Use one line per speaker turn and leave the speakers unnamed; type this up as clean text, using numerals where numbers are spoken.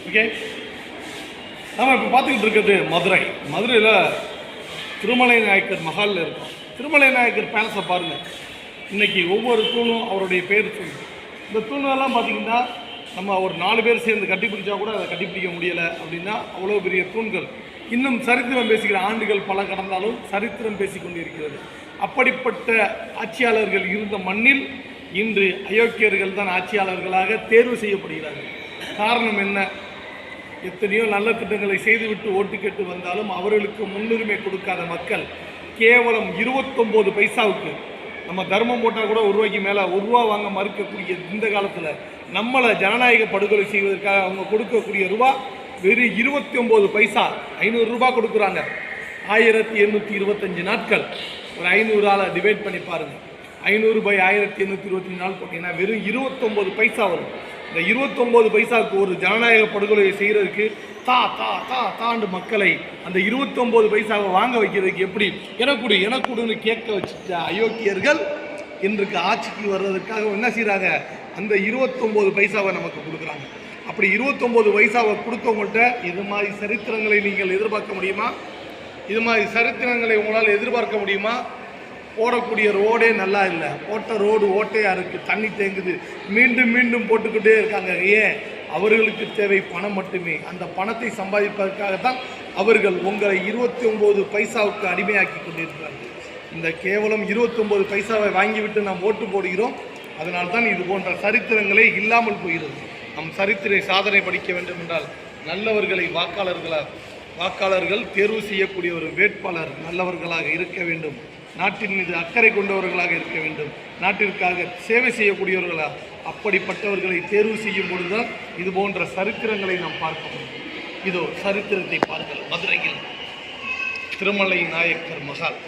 Okay, நாம் இப்போ பார்த்துக்கிட்டு இருக்கிறது மதுரையில் திருமலை நாயக்கர் மஹாலில் இருக்கும். திருமலை நாயக்கர் பேலஸை பாருங்கள். இன்றைக்கி ஒவ்வொரு தூணும் அவருடைய பேர் சொல்லுது. இந்த தூணெல்லாம் பார்த்திங்கன்னா நம்ம ஒரு 4 பேர் சேர்ந்து கட்டிப்பிடிச்சா கூட அதை கட்டிப்பிடிக்க முடியலை அப்படின்னா அவ்வளோ பெரிய தூண்கள். இன்னும் சரித்திரம் பேசுகிற ஆண்டுகள் பல கடந்தாலும் சரித்திரம் பேசி கொண்டிருக்கிறது. அப்படிப்பட்ட ஆட்சியாளர்கள் இருந்த மண்ணில் இன்று அயோக்கியர்கள் தான் ஆட்சியாளர்களாக தேர்வு செய்யப்படுகிறார்கள். காரணம் என்ன? எத்தனையோ நல்ல திட்டங்களை செய்துவிட்டு ஓட்டு கேட்டு வந்தாலும் அவர்களுக்கு முன்னுரிமை கொடுக்காத மக்கள் கேவலம் 29 பைசாவுக்கு நம்ம தர்மம் போட்டால் கூட ₹1 மேலே ₹1 வாங்க மறுக்கக்கூடிய இந்த காலத்தில் நம்மளை ஜனநாயக படுகொலை செய்வதற்காக அவங்க கொடுக்கக்கூடிய ரூபா வெறும் 29 பைசா. ₹500 கொடுக்குறாங்க. 1825 நாட்கள். ஒரு 500 ஆளை டிவைட் பண்ணி பாருங்கள். 500/1825 நாள் போட்டிங்கன்னா வெறும் 29 பைசா வரும். இந்த 29 பைசாவுக்கு ஒரு ஜனநாயக படுகொலையை செய்கிறதுக்கு தாண்டு மக்களை அந்த 29 பைசாவை வாங்க வைக்கிறதுக்கு எப்படி எனக்குடுன்னு கேட்க வச்சுட்ட அயோக்கியர்கள் இன்றைக்கு ஆட்சிக்கு வர்றதுக்காக என்ன செய்கிறாங்க? அந்த 29 பைசாவை நமக்கு கொடுக்குறாங்க. அப்படி 29 பைசாவை கொடுத்தவங்கள்ட்ட இது மாதிரி சரித்திரங்களை நீங்கள் எதிர்பார்க்க முடியுமா? இது மாதிரி சரித்திரங்களை உங்களால் எதிர்பார்க்க முடியுமா? போடக்கூடிய ரோடே நல்லா இல்லை. போட்ட ரோடு ஓட்டையாக இருக்குது, தண்ணி தேங்குது, மீண்டும் போட்டுக்கிட்டே இருக்காங்க. ஏன்? அவர்களுக்கு தேவை பணம் மட்டுமே. அந்த பணத்தை சம்பாதிப்பதற்காகத்தான் அவர்கள் உங்களை 29 பைசாவுக்கு அடிமையாக்கி கொண்டிருக்கிறார்கள். இந்த கேவலம் 29 பைசாவை வாங்கிவிட்டு நாம் ஓட்டு போடுகிறோம். அதனால்தான் இது போன்ற சரித்திரங்களே இல்லாமல் போகிறது. நம் சரித்திரை சாதனை படிக்க வேண்டும் என்றால் நல்லவர்களை வாக்காளர்கள் தேர்வு செய்யக்கூடிய ஒரு வேட்பாளர் நல்லவர்களாக இருக்க வேண்டும். நாட்டின் மீது அக்கறை கொண்டவர்களாக இருக்க வேண்டும். நாட்டிற்காக சேவை செய்யக்கூடியவர்களாக அப்படிப்பட்டவர்களை தேர்வு செய்யும் பொழுதுதான் இது போன்ற சரித்திரங்களை நாம் பார்க்க முடியும். இதோ சரித்திரத்தை பாருங்கள். மதுரையில் திருமலை நாயக்கர் மஹால்.